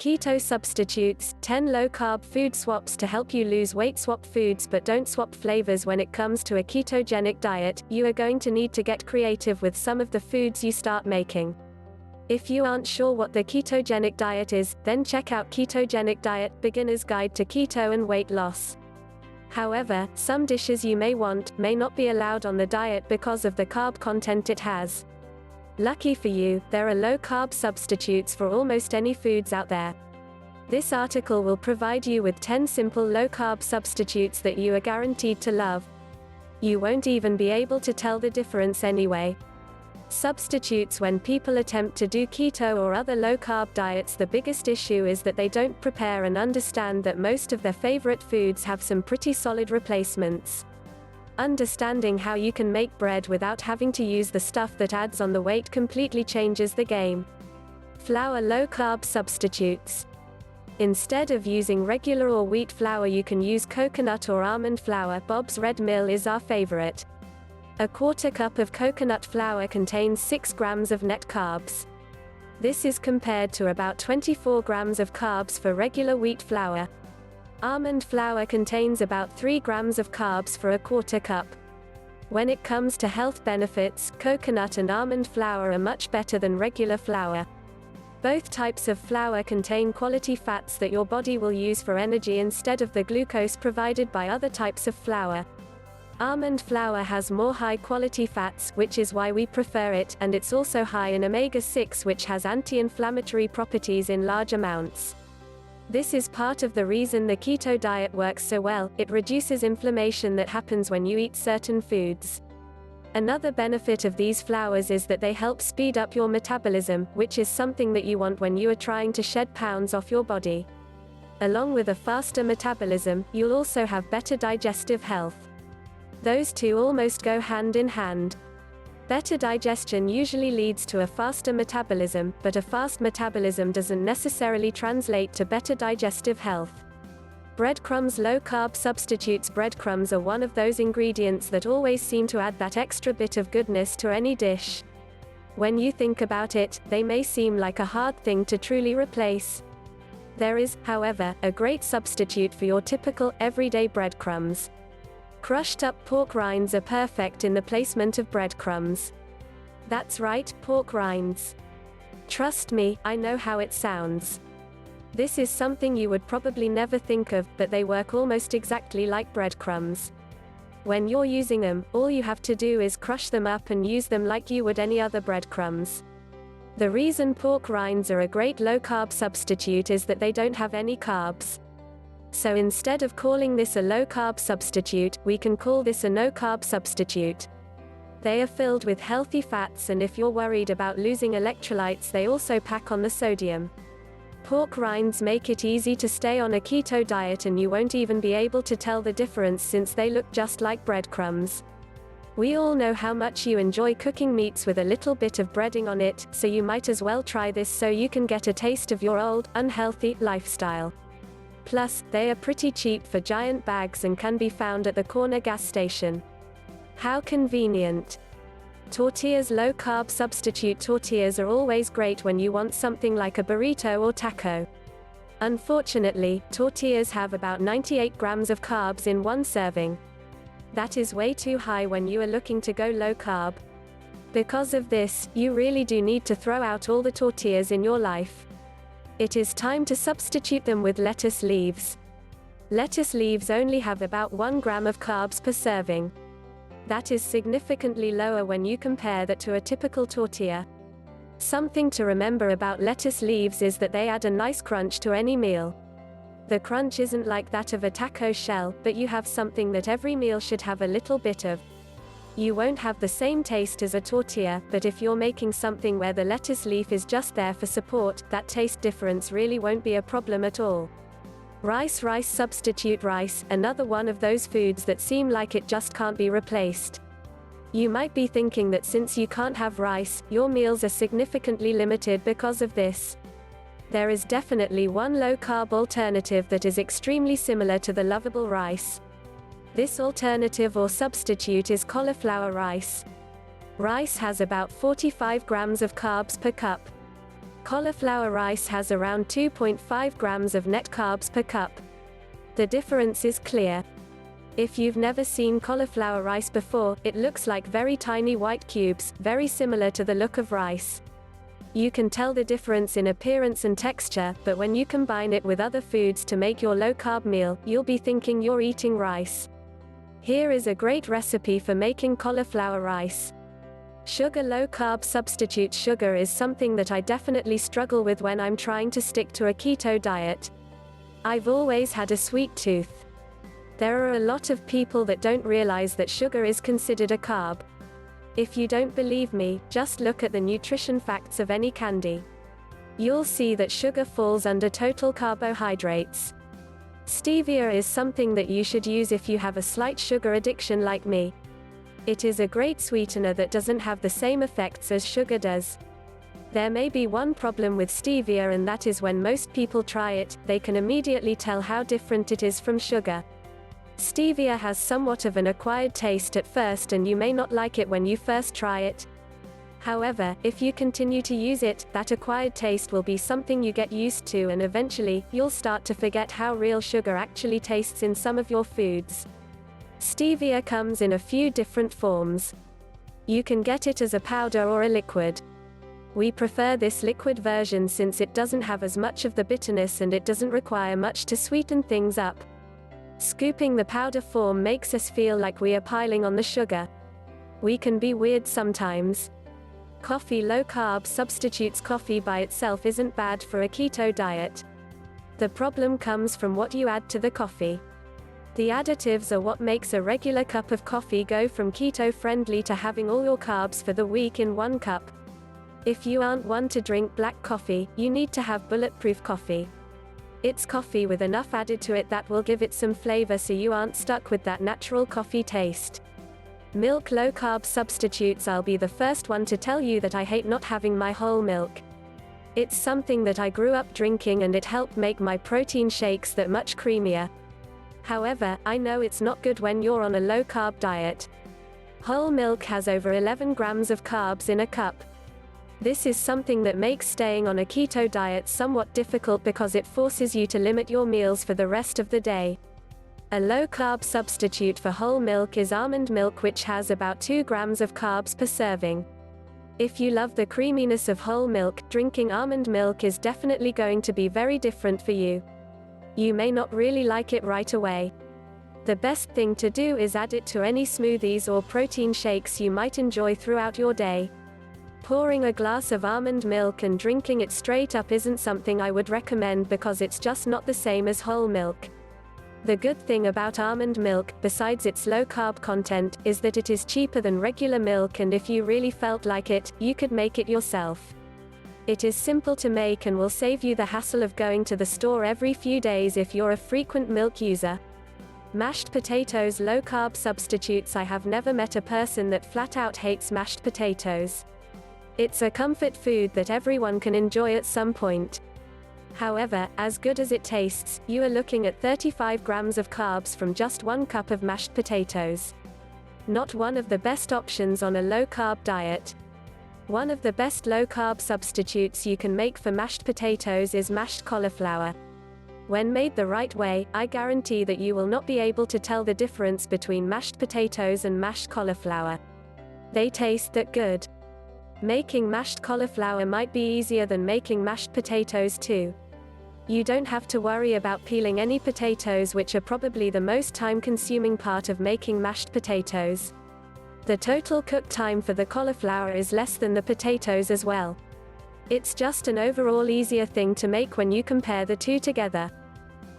Keto substitutes, 10 low-carb food swaps to help you lose weight. Swap foods but don't swap flavors. When it comes to a ketogenic diet, you are going to need to get creative with some of the foods you start making. If you aren't sure what the ketogenic diet is, then check out Ketogenic Diet, Beginner's Guide to Keto and Weight Loss. However, some dishes you may want, may not be allowed on the diet because of the carb content it has. Lucky for you, there are low-carb substitutes for almost any foods out there. This article will provide you with 10 simple low-carb substitutes that you are guaranteed to love. You won't even be able to tell the difference anyway. Substitutes. When people attempt to do keto or other low-carb diets, the biggest issue is that they don't prepare and understand that most of their favorite foods have some pretty solid replacements. Understanding how you can make bread without having to use the stuff that adds on the weight completely changes the game. Flour low-carb substitutes. Instead of using regular or wheat flour, you can use coconut or almond flour. Bob's Red Mill is our favorite. A quarter cup of coconut flour contains 6 grams of net carbs. This is compared to about 24 grams of carbs for regular wheat flour. Almond flour contains about 3 grams of carbs for a quarter cup. When it comes to health benefits, coconut and almond flour are much better than regular flour. Both types of flour contain quality fats that your body will use for energy instead of the glucose provided by other types of flour. Almond flour has more high-quality fats, which is why we prefer it, and it's also high in omega-6, which has anti-inflammatory properties in large amounts. This is part of the reason the keto diet works so well. It reduces inflammation that happens when you eat certain foods. Another benefit of these flours is that they help speed up your metabolism, which is something that you want when you are trying to shed pounds off your body. Along with a faster metabolism, you'll also have better digestive health. Those two almost go hand in hand. Better digestion usually leads to a faster metabolism, but a fast metabolism doesn't necessarily translate to better digestive health. Breadcrumbs low-carb substitutes. Breadcrumbs are one of those ingredients that always seem to add that extra bit of goodness to any dish. When you think about it, they may seem like a hard thing to truly replace. There is, however, a great substitute for your typical, everyday breadcrumbs. Crushed up pork rinds are perfect in the placement of breadcrumbs. That's right, pork rinds. Trust me, I know how it sounds. This is something you would probably never think of, but they work almost exactly like breadcrumbs. When you're using them, all you have to do is crush them up and use them like you would any other breadcrumbs. The reason pork rinds are a great low-carb substitute is that they don't have any carbs. So instead of calling this a low-carb substitute, we can call this a no-carb substitute. They are filled with healthy fats, and if you're worried about losing electrolytes, they also pack on the sodium. Pork rinds make it easy to stay on a keto diet, and you won't even be able to tell the difference since they look just like breadcrumbs. We all know how much you enjoy cooking meats with a little bit of breading on it, so you might as well try this so you can get a taste of your old, unhealthy lifestyle. Plus, they are pretty cheap for giant bags and can be found at the corner gas station. How convenient. Tortillas low-carb substitute. Tortillas are always great when you want something like a burrito or taco. Unfortunately, tortillas have about 98 grams of carbs in one serving. That is way too high when you are looking to go low-carb. Because of this, you really do need to throw out all the tortillas in your life. It is time to substitute them with lettuce leaves. Lettuce leaves only have about 1 gram of carbs per serving. That is significantly lower when you compare that to a typical tortilla. Something to remember about lettuce leaves is that they add a nice crunch to any meal. The crunch isn't like that of a taco shell, but you have something that every meal should have a little bit of. You won't have the same taste as a tortilla, but if you're making something where the lettuce leaf is just there for support, that taste difference really won't be a problem at all. Rice substitute. Rice, another one of those foods that seem like it just can't be replaced. You might be thinking that since you can't have rice, your meals are significantly limited because of this. There is definitely one low-carb alternative that is extremely similar to the lovable rice. This alternative or substitute is cauliflower rice. Rice has about 45 grams of carbs per cup. Cauliflower rice has around 2.5 grams of net carbs per cup. The difference is clear. If you've never seen cauliflower rice before, it looks like very tiny white cubes, very similar to the look of rice. You can tell the difference in appearance and texture, but when you combine it with other foods to make your low-carb meal, you'll be thinking you're eating rice. Here is a great recipe for making cauliflower rice. Sugar. Low-carb substitute sugar is something that I definitely struggle with when I'm trying to stick to a keto diet. I've always had a sweet tooth. There are a lot of people that don't realize that sugar is considered a carb. If you don't believe me, just look at the nutrition facts of any candy. You'll see that sugar falls under total carbohydrates. Stevia is something that you should use if you have a slight sugar addiction like me. It is a great sweetener that doesn't have the same effects as sugar does. There may be one problem with stevia, and that is when most people try it, they can immediately tell how different it is from sugar. Stevia has somewhat of an acquired taste at first, and you may not like it when you first try it. However, if you continue to use it, that acquired taste will be something you get used to, and eventually, you'll start to forget how real sugar actually tastes in some of your foods. Stevia comes in a few different forms. You can get it as a powder or a liquid. We prefer this liquid version since it doesn't have as much of the bitterness and it doesn't require much to sweeten things up. Scooping the powder form makes us feel like we are piling on the sugar. We can be weird sometimes. Coffee. Low-carb substitutes. Coffee by itself isn't bad for a keto diet. The problem comes from what you add to the coffee. The additives are what makes a regular cup of coffee go from keto-friendly to having all your carbs for the week in one cup. If you aren't one to drink black coffee, you need to have bulletproof coffee. It's coffee with enough added to it that will give it some flavor so you aren't stuck with that natural coffee taste. Milk. Low-carb substitutes. I'll be the first one to tell you that I hate not having my whole milk. It's something that I grew up drinking and it helped make my protein shakes that much creamier. However, I know it's not good when you're on a low-carb diet. Whole milk has over 11 grams of carbs in a cup. This is something that makes staying on a keto diet somewhat difficult because it forces you to limit your meals for the rest of the day. A low-carb substitute for whole milk is almond milk, which has about 2 grams of carbs per serving. If you love the creaminess of whole milk, drinking almond milk is definitely going to be very different for you. You may not really like it right away. The best thing to do is add it to any smoothies or protein shakes you might enjoy throughout your day. Pouring a glass of almond milk and drinking it straight up isn't something I would recommend because it's just not the same as whole milk. The good thing about almond milk, besides its low-carb content, is that it is cheaper than regular milk, and if you really felt like it, you could make it yourself. It is simple to make and will save you the hassle of going to the store every few days if you're a frequent milk user. Mashed potatoes. Low-carb substitutes. I have never met a person that flat out hates mashed potatoes. It's a comfort food that everyone can enjoy at some point. However, as good as it tastes, you are looking at 35 grams of carbs from just 1 cup of mashed potatoes. Not one of the best options on a low-carb diet. One of the best low-carb substitutes you can make for mashed potatoes is mashed cauliflower. When made the right way, I guarantee that you will not be able to tell the difference between mashed potatoes and mashed cauliflower. They taste that good. Making mashed cauliflower might be easier than making mashed potatoes too. You don't have to worry about peeling any potatoes, which are probably the most time-consuming part of making mashed potatoes. The total cook time for the cauliflower is less than the potatoes as well. It's just an overall easier thing to make when you compare the two together.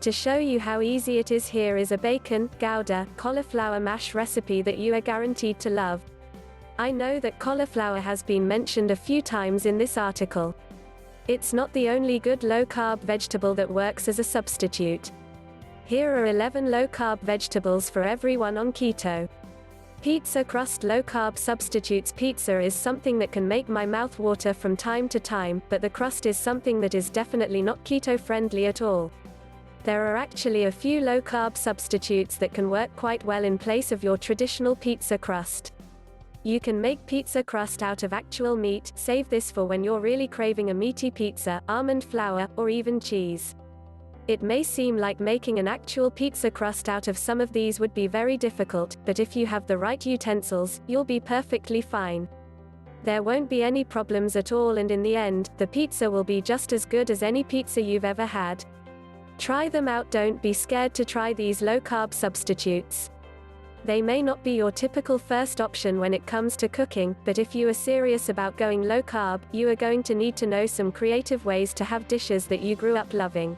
To show you how easy it is, here is a bacon, Gouda, cauliflower mash recipe that you are guaranteed to love. I know that cauliflower has been mentioned a few times in this article. It's not the only good low-carb vegetable that works as a substitute. Here are 11 low-carb vegetables for everyone on keto. Pizza crust. Low-carb substitutes. Pizza is something that can make my mouth water from time to time, but the crust is something that is definitely not keto-friendly at all. There are actually a few low-carb substitutes that can work quite well in place of your traditional pizza crust. You can make pizza crust out of actual meat. Save this for when you're really craving a meaty pizza, almond flour, or even cheese. It may seem like making an actual pizza crust out of some of these would be very difficult, but if you have the right utensils, you'll be perfectly fine. There won't be any problems at all, and in the end, the pizza will be just as good as any pizza you've ever had. Try them out. Don't be scared to try these low-carb substitutes. They may not be your typical first option when it comes to cooking, but if you are serious about going low-carb, you are going to need to know some creative ways to have dishes that you grew up loving.